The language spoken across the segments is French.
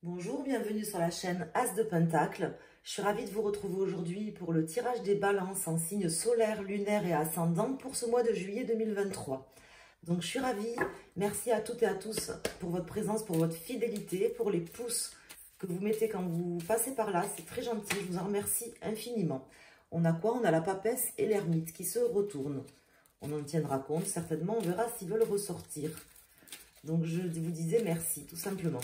Bonjour, bienvenue sur la chaîne As de Pentacle. Je suis ravie de vous retrouver aujourd'hui pour le tirage des balances en signes solaire, lunaire et ascendant pour ce mois de juillet 2023. Donc je suis ravie, merci à toutes et à tous pour votre présence, pour votre fidélité, pour les pouces que vous mettez quand vous passez par là. C'est très gentil, je vous en remercie infiniment. On a quoi? On a la papesse et l'ermite qui se retournent. On en tiendra compte, certainement, on verra s'ils veulent ressortir. Donc je vous disais merci, tout simplement.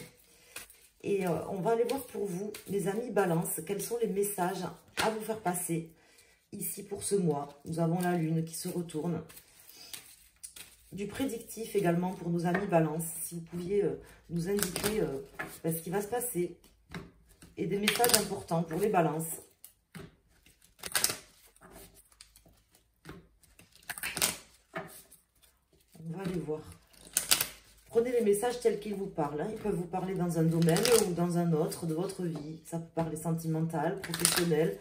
Et on va aller voir pour vous, mes amis Balance, quels sont les messages à vous faire passer ici pour ce mois. Nous avons la Lune qui se retourne. Du prédictif également pour nos amis Balance, si vous pouviez nous indiquer ce qui va se passer. Et des messages importants pour les Balances. On va aller voir. Prenez les messages tels qu'ils vous parlent. Hein. Ils peuvent vous parler dans un domaine ou dans un autre de votre vie. Ça peut parler sentimental, professionnel,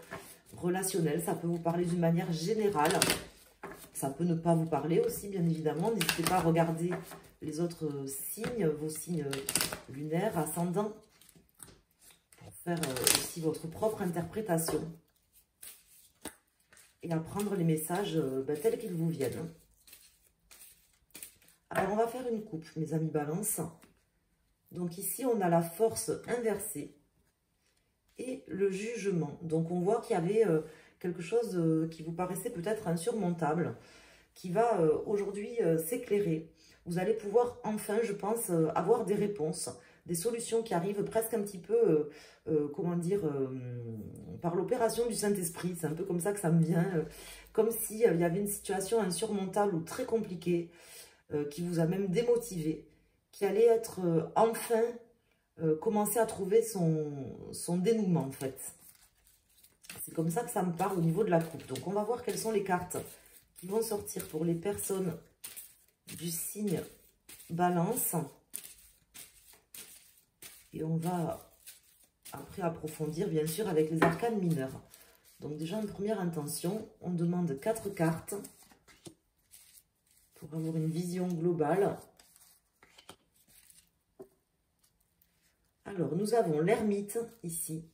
relationnel. Ça peut vous parler d'une manière générale. Ça peut ne pas vous parler aussi, bien évidemment. N'hésitez pas à regarder les autres signes, vos signes lunaires, ascendants, pour faire aussi votre propre interprétation. Et à prendre les messages tels qu'ils vous viennent. Alors, on va faire une coupe, mes amis Balance. Donc ici, on a la force inversée et le jugement. Donc, on voit qu'il y avait quelque chose qui vous paraissait peut-être insurmontable, qui va aujourd'hui s'éclairer. Vous allez pouvoir enfin, je pense, avoir des réponses, des solutions qui arrivent presque un petit peu, comment dire, par l'opération du Saint-Esprit. C'est un peu comme ça que ça me vient, comme s'il y avait une situation insurmontable ou très compliquée, qui vous a même démotivé, qui allait être enfin commencer à trouver son dénouement en fait. C'est comme ça que ça me parle au niveau de la coupe. Donc on va voir quelles sont les cartes qui vont sortir pour les personnes du signe Balance. Et on va après approfondir bien sûr avec les arcanes mineurs. Donc déjà en première intention, on demande 4 cartes. Pour avoir une vision globale. Alors, nous avons l'ermite ici,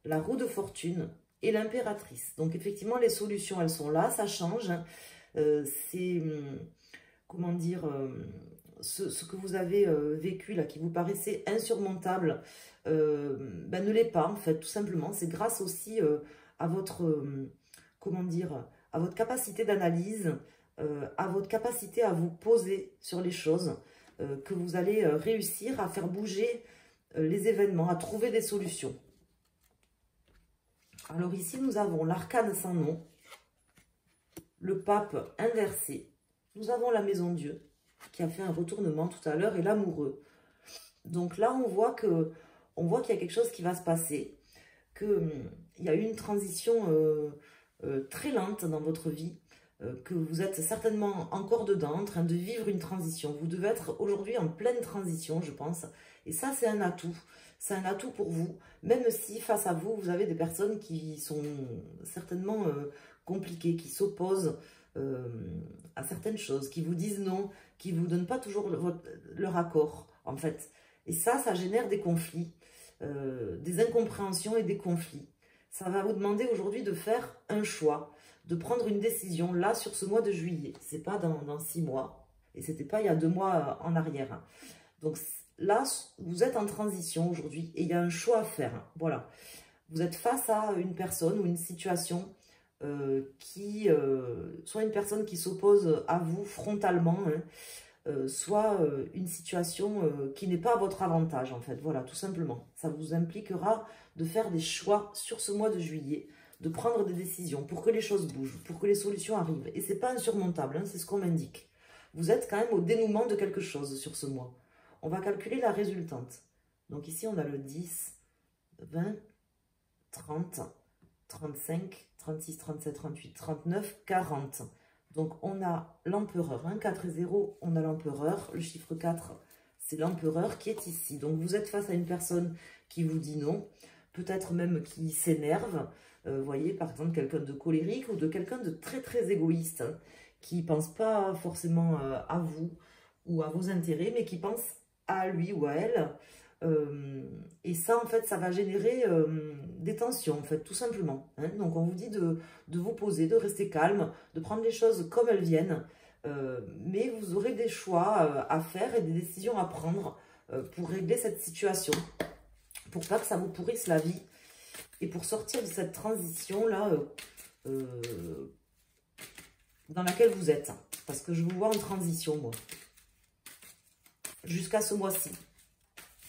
la roue de fortune et l'impératrice. Donc, effectivement, les solutions, elles sont là, ça change. C'est, comment dire, ce que vous avez vécu là, qui vous paraissait insurmontable, ne l'est pas, en fait, tout simplement. C'est grâce aussi à votre, comment dire, à votre capacité d'analyse, à votre capacité à vous poser sur les choses, que vous allez réussir à faire bouger les événements, à trouver des solutions. Alors ici, nous avons l'arcane sans nom, le pape inversé, nous avons la maison Dieu, qui a fait un retournement tout à l'heure, et l'amoureux. Donc là, on voit qu'il y a quelque chose qui va se passer, qu'il y a eu une transition très lente dans votre vie, que vous êtes certainement encore dedans, en train de vivre une transition. Vous devez être aujourd'hui en pleine transition, je pense. Et ça, c'est un atout. C'est un atout pour vous, même si face à vous, vous avez des personnes qui sont certainement compliquées, qui s'opposent à certaines choses, qui vous disent non, qui ne vous donnent pas toujours leur accord, en fait. Et ça génère des conflits, des incompréhensions et des conflits. Ça va vous demander aujourd'hui de faire un choix, de prendre une décision là sur ce mois de juillet. C'est pas dans 6 mois et c'était pas il y a 2 mois en arrière. Donc là, vous êtes en transition aujourd'hui et il y a un choix à faire. Voilà. Vous êtes face à une personne ou une situation soit une personne qui s'oppose à vous frontalement, hein, soit une situation qui n'est pas à votre avantage en fait. Voilà, tout simplement. Ça vous impliquera de faire des choix sur ce mois de juillet, de prendre des décisions pour que les choses bougent, pour que les solutions arrivent. Et c'est pas insurmontable, hein, c'est ce qu'on m'indique. Vous êtes quand même au dénouement de quelque chose sur ce mois. On va calculer la résultante. Donc ici, on a le 10, 20, 30, 35, 36, 37, 38, 39, 40. Donc on a l'empereur, hein, 4 et 0, on a l'empereur. Le chiffre 4, c'est l'empereur qui est ici. Donc vous êtes face à une personne qui vous dit non, peut-être même qui s'énerve. Vous voyez, par exemple, quelqu'un de colérique ou de quelqu'un de très très égoïste, hein, qui ne pense pas forcément à vous ou à vos intérêts, mais qui pense à lui ou à elle, Et ça, en fait, ça va générer des tensions, en fait, tout simplement. Hein. Donc, on vous dit de vous poser, de rester calme, de prendre les choses comme elles viennent. Mais vous aurez des choix à faire et des décisions à prendre pour régler cette situation. Pour pas que ça vous pourrisse la vie. Et pour sortir de cette transition-là dans laquelle vous êtes. Parce que je vous vois en transition, moi. Jusqu'à ce mois-ci.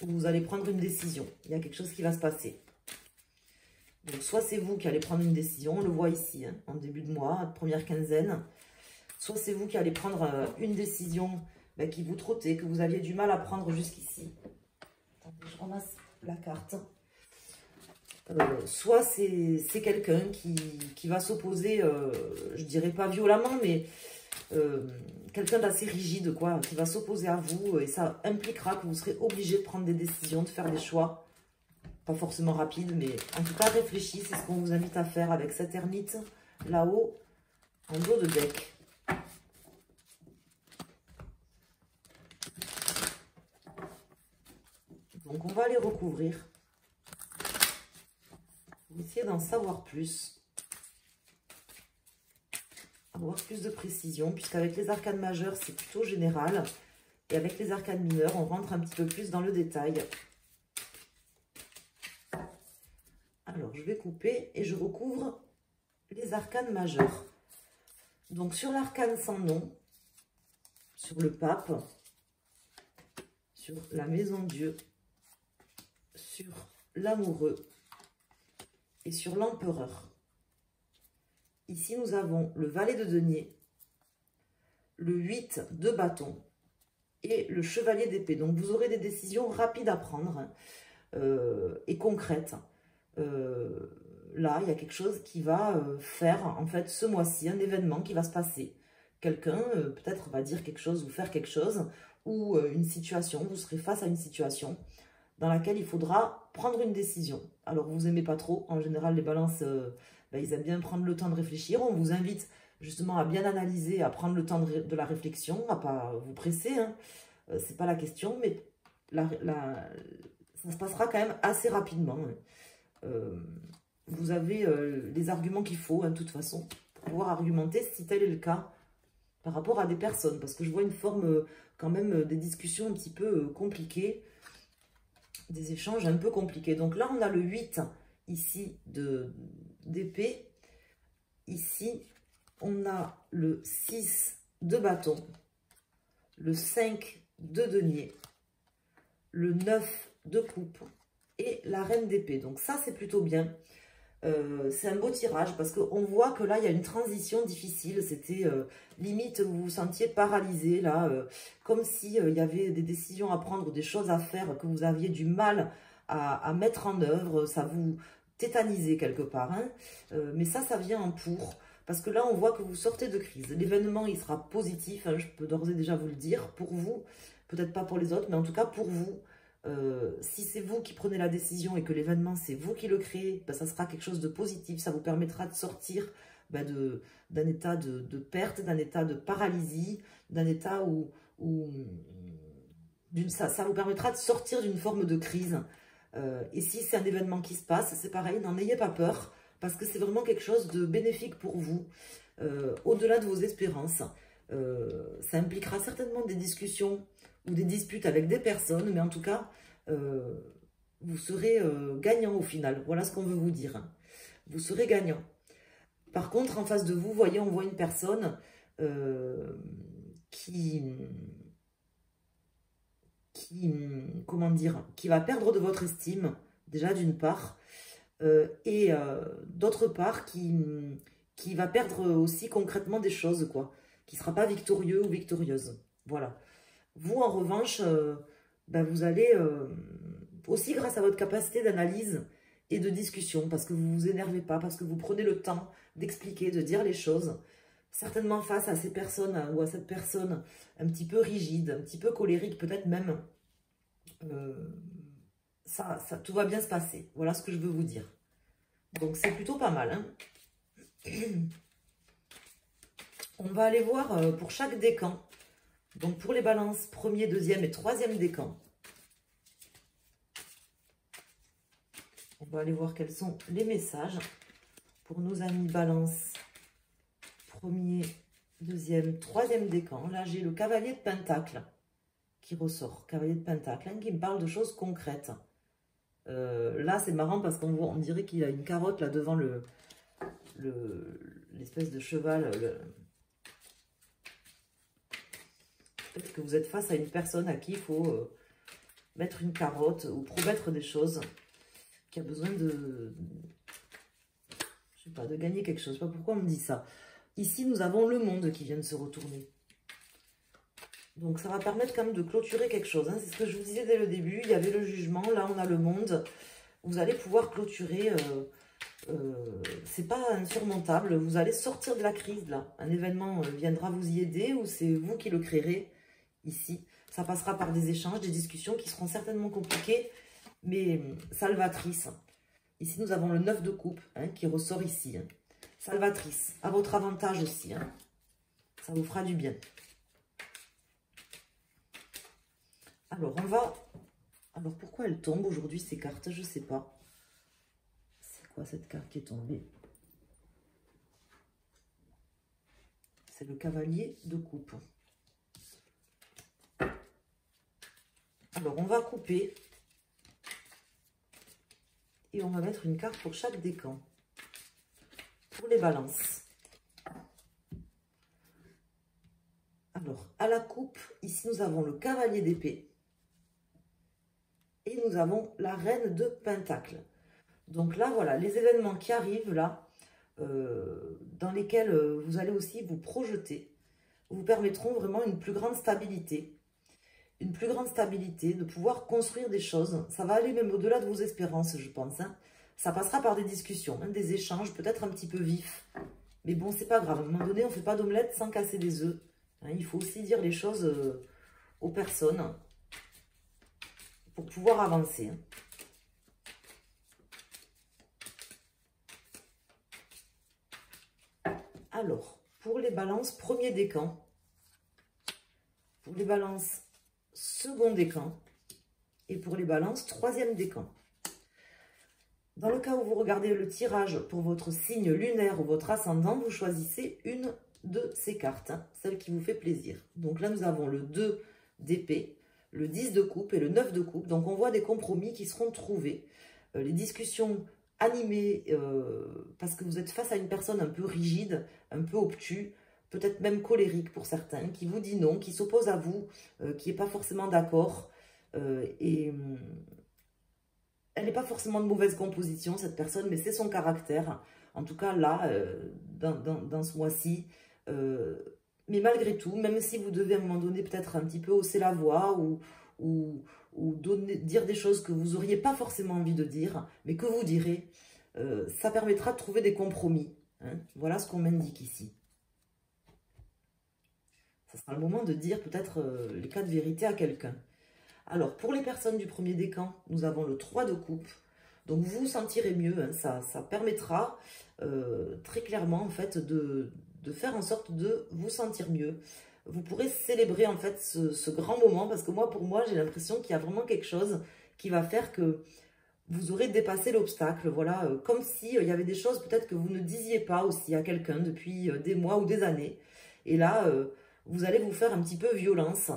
Vous allez prendre une décision. Il y a quelque chose qui va se passer. Donc, soit c'est vous qui allez prendre une décision, on le voit ici, hein, en début de mois, première quinzaine. Soit c'est vous qui allez prendre une décision qui vous trottait, que vous aviez du mal à prendre jusqu'ici. Attendez, je ramasse la carte. Soit c'est quelqu'un qui va s'opposer, je dirais pas violemment, mais quelqu'un d'assez rigide, quoi, qui va s'opposer à vous, et ça impliquera que vous serez obligé de prendre des décisions, de faire des choix, pas forcément rapides, mais en tout cas réfléchis, c'est ce qu'on vous invite à faire avec cette ermite, là-haut, en dos de deck. Donc on va les recouvrir, pour essayer d'en savoir plus. Avoir plus de précision, puisqu'avec les arcanes majeures, c'est plutôt général. Et avec les arcanes mineures, on rentre un petit peu plus dans le détail. Alors, je vais couper et je recouvre les arcanes majeures. Donc, sur l'arcane sans nom, sur le pape, sur la maison Dieu, sur l'amoureux et sur l'empereur. Ici, nous avons le valet de denier, le 8 de bâton et le chevalier d'épée. Donc, vous aurez des décisions rapides à prendre et concrètes. Là, il y a quelque chose qui va faire, en fait, ce mois-ci, un événement qui va se passer. Quelqu'un, peut-être, va dire quelque chose ou faire quelque chose, ou une situation, vous serez face à une situation dans laquelle il faudra prendre une décision. Alors, vous n'aimez pas trop. En général, les balances... ils aiment bien prendre le temps de réfléchir. On vous invite justement à bien analyser, à prendre le temps de la réflexion, à ne pas vous presser. Hein. Ce n'est pas la question, mais ça se passera quand même assez rapidement. Hein. Vous avez les arguments qu'il faut, hein, de toute façon, pour pouvoir argumenter si tel est le cas par rapport à des personnes. Parce que je vois une forme, quand même, des discussions un petit peu compliquées, des échanges un peu compliqués. Donc là, on a le 8 ici d'épée. Ici, on a le 6 de bâton, le 5 de denier, le 9 de coupe et la reine d'épée. Donc ça, c'est plutôt bien. C'est un beau tirage parce qu'on voit que là, il y a une transition difficile. C'était limite, vous vous sentiez paralysé là, comme s'il y avait des décisions à prendre, des choses à faire que vous aviez du mal à mettre en œuvre. Ça vous tétanisait quelque part. Hein. Mais ça vient en pour. Parce que là, on voit que vous sortez de crise. L'événement, il sera positif. Hein, je peux d'ores et déjà vous le dire. Pour vous, peut-être pas pour les autres, mais en tout cas pour vous. Si c'est vous qui prenez la décision et que l'événement, c'est vous qui le créez, ça sera quelque chose de positif. Ça vous permettra de sortir d'un état de perte, d'un état de paralysie, d'un état où ça vous permettra de sortir d'une forme de crise. Et si c'est un événement qui se passe, c'est pareil, n'en ayez pas peur, parce que c'est vraiment quelque chose de bénéfique pour vous, au-delà de vos espérances. Ça impliquera certainement des discussions ou des disputes avec des personnes, mais en tout cas, vous serez gagnant au final. Voilà ce qu'on veut vous dire. Hein. Vous serez gagnant. Par contre, en face de vous, voyez, on voit une personne comment dire, qui va perdre de votre estime, déjà d'une part, et d'autre part, qui va perdre aussi concrètement des choses, quoi, qui ne sera pas victorieux ou victorieuse. Voilà. Vous, en revanche, vous allez, aussi grâce à votre capacité d'analyse et de discussion, parce que vous ne vous énervez pas, parce que vous prenez le temps d'expliquer, de dire les choses, certainement face à ces personnes ou à cette personne un petit peu rigide, un petit peu colérique, peut-être même, tout va bien se passer. Voilà ce que je veux vous dire. Donc, c'est plutôt pas mal. Hein. On va aller voir pour chaque décan. Donc, pour les balances, premier, deuxième et troisième décan. On va aller voir quels sont les messages pour nos amis Balance. Premier, deuxième, troisième décan. Là, j'ai le cavalier de Pentacle qui ressort. Cavalier de Pentacle, hein, qui me parle de choses concrètes. Là, c'est marrant parce qu'on dirait qu'il a une carotte là devant l'espèce de cheval. Peut-être que vous êtes face à une personne à qui il faut mettre une carotte ou promettre des choses, qui a besoin de... Je sais pas, de gagner quelque chose. Je sais pas pourquoi on me dit ça. Ici, nous avons le monde qui vient de se retourner. Donc, ça va permettre quand même de clôturer quelque chose. Hein. C'est ce que je vous disais dès le début. Il y avait le jugement. Là, on a le monde. Vous allez pouvoir clôturer. C'est pas insurmontable. Vous allez sortir de la crise, là. Un événement viendra vous y aider ou c'est vous qui le créerez ici. Ça passera par des échanges, des discussions qui seront certainement compliquées, mais salvatrices. Ici, nous avons le 9 de coupe hein, qui ressort ici. Hein. Salvatrice, à votre avantage aussi. Hein. Ça vous fera du bien. Alors, on va... Alors, pourquoi elles tombent aujourd'hui, ces cartes? Je ne sais pas. C'est quoi cette carte qui est tombée? C'est le cavalier de coupe. Alors, on va couper. Et on va mettre une carte pour chaque décan. Pour les balances. Alors, à la coupe, ici, nous avons le cavalier d'épée. Et nous avons la reine de pentacle. Donc là, voilà, les événements qui arrivent là, dans lesquels vous allez aussi vous projeter, vous permettront vraiment une plus grande stabilité. Une plus grande stabilité, de pouvoir construire des choses. Ça va aller même au-delà de vos espérances, je pense. Hein. Ça passera par des discussions, hein, des échanges, peut-être un petit peu vifs. Mais bon, c'est pas grave. À un moment donné, on ne fait pas d'omelette sans casser des œufs. Hein, il faut aussi dire les choses aux personnes pour pouvoir avancer. Hein. Alors, pour les balances, premier décan. Pour les balances, second décan. Et pour les balances, troisième décan. Dans le cas où vous regardez le tirage pour votre signe lunaire ou votre ascendant, vous choisissez une de ces cartes, hein, celle qui vous fait plaisir. Donc là, nous avons le 2 d'épée, le 10 de coupe et le 9 de coupe. Donc on voit des compromis qui seront trouvés. Les discussions animées, parce que vous êtes face à une personne un peu rigide, un peu obtus, peut-être même colérique pour certains, qui vous dit non, qui s'oppose à vous, qui n'est pas forcément d'accord. Elle n'est pas forcément de mauvaise composition, cette personne, mais c'est son caractère. En tout cas, là, dans ce mois-ci. Mais malgré tout, même si vous devez à un moment donné peut-être un petit peu hausser la voix ou dire des choses que vous n'auriez pas forcément envie de dire, mais que vous direz, ça permettra de trouver des compromis. Hein. Voilà ce qu'on m'indique ici. Ça sera le moment de dire peut-être les cas de vérité à quelqu'un. Alors, pour les personnes du premier décan, nous avons le 3 de coupe. Donc, vous vous sentirez mieux. Hein, ça permettra très clairement, en fait, de faire en sorte de vous sentir mieux. Vous pourrez célébrer, en fait, ce grand moment. Parce que moi, pour moi, j'ai l'impression qu'il y a vraiment quelque chose qui va faire que vous aurez dépassé l'obstacle. Voilà, comme s'il y avait des choses peut-être que vous ne disiez pas aussi à quelqu'un depuis des mois ou des années. Et là, vous allez vous faire un petit peu violence.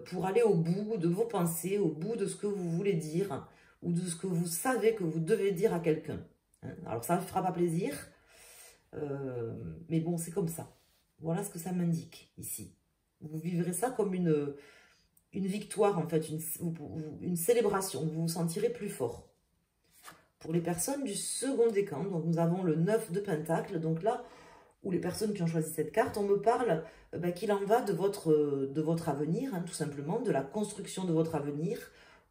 Pour aller au bout de vos pensées, au bout de ce que vous voulez dire ou de ce que vous savez que vous devez dire à quelqu'un. Hein. Alors, ça ne fera pas plaisir, mais bon, c'est comme ça. Voilà ce que ça m'indique ici. Vous vivrez ça comme une victoire, en fait, une célébration. Vous vous sentirez plus fort. Pour les personnes du second décan, donc nous avons le 9 de pentacle, donc là, où les personnes qui ont choisi cette carte, on me parle qu'il en va de votre avenir, hein, tout simplement, de la construction de votre avenir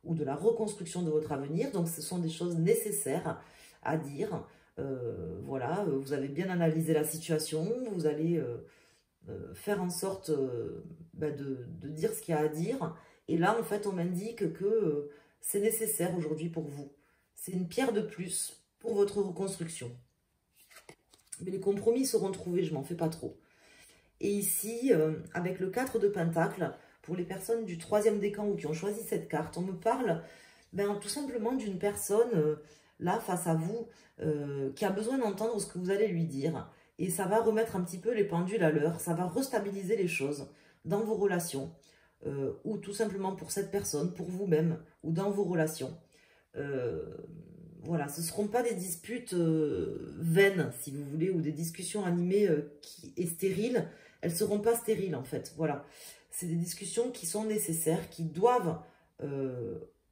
ou de la reconstruction de votre avenir. Donc, ce sont des choses nécessaires à dire. Voilà, vous avez bien analysé la situation, vous allez faire en sorte de dire ce qu'il y a à dire. Et là, en fait, on m'indique que c'est nécessaire aujourd'hui pour vous. C'est une pierre de plus pour votre reconstruction. Mais les compromis seront trouvés, je m'en fais pas trop. Et ici, avec le 4 de pentacle, pour les personnes du troisième décan ou qui ont choisi cette carte, on me parle tout simplement d'une personne là, face à vous, qui a besoin d'entendre ce que vous allez lui dire. Et ça va remettre un petit peu les pendules à l'heure, ça va restabiliser les choses dans vos relations, ou tout simplement pour cette personne, pour vous-même, ou dans vos relations. Voilà, ce ne seront pas des disputes vaines, si vous voulez, ou des discussions animées et stériles. Elles ne seront pas stériles, en fait. Voilà, c'est des discussions qui sont nécessaires, qui doivent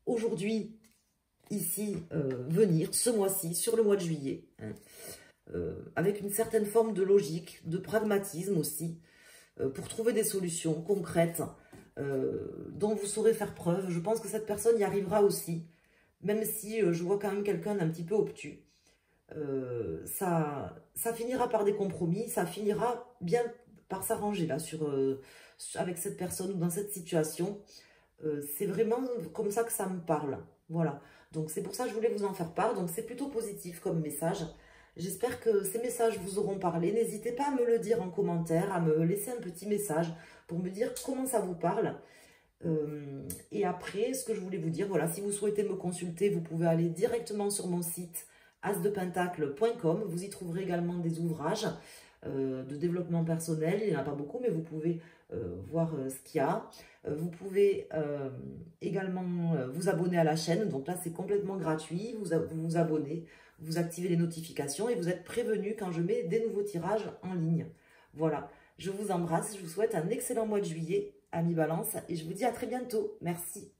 aujourd'hui, ici, venir, ce mois-ci, sur le mois de juillet, hein, avec une certaine forme de logique, de pragmatisme aussi, pour trouver des solutions concrètes dont vous saurez faire preuve. Je pense que cette personne y arrivera aussi, même si je vois quand même quelqu'un d'un petit peu obtus. Ça finira par des compromis, ça finira bien par s'arranger là avec cette personne ou dans cette situation. C'est vraiment comme ça que ça me parle. Voilà, donc c'est pour ça que je voulais vous en faire part. Donc c'est plutôt positif comme message. J'espère que ces messages vous auront parlé. N'hésitez pas à me le dire en commentaire, à me laisser un petit message pour me dire comment ça vous parle. Et après, ce que je voulais vous dire, voilà, si vous souhaitez me consulter, vous pouvez aller directement sur mon site asdepentacle.com. Vous y trouverez également des ouvrages de développement personnel. Il n'y en a pas beaucoup, mais vous pouvez voir ce qu'il y a. Vous pouvez également vous abonner à la chaîne. Donc là, c'est complètement gratuit. Vous vous abonnez, vous activez les notifications et vous êtes prévenu quand je mets des nouveaux tirages en ligne. Voilà, je vous embrasse. Je vous souhaite un excellent mois de juillet, amis Balance, et je vous dis à très bientôt. Merci.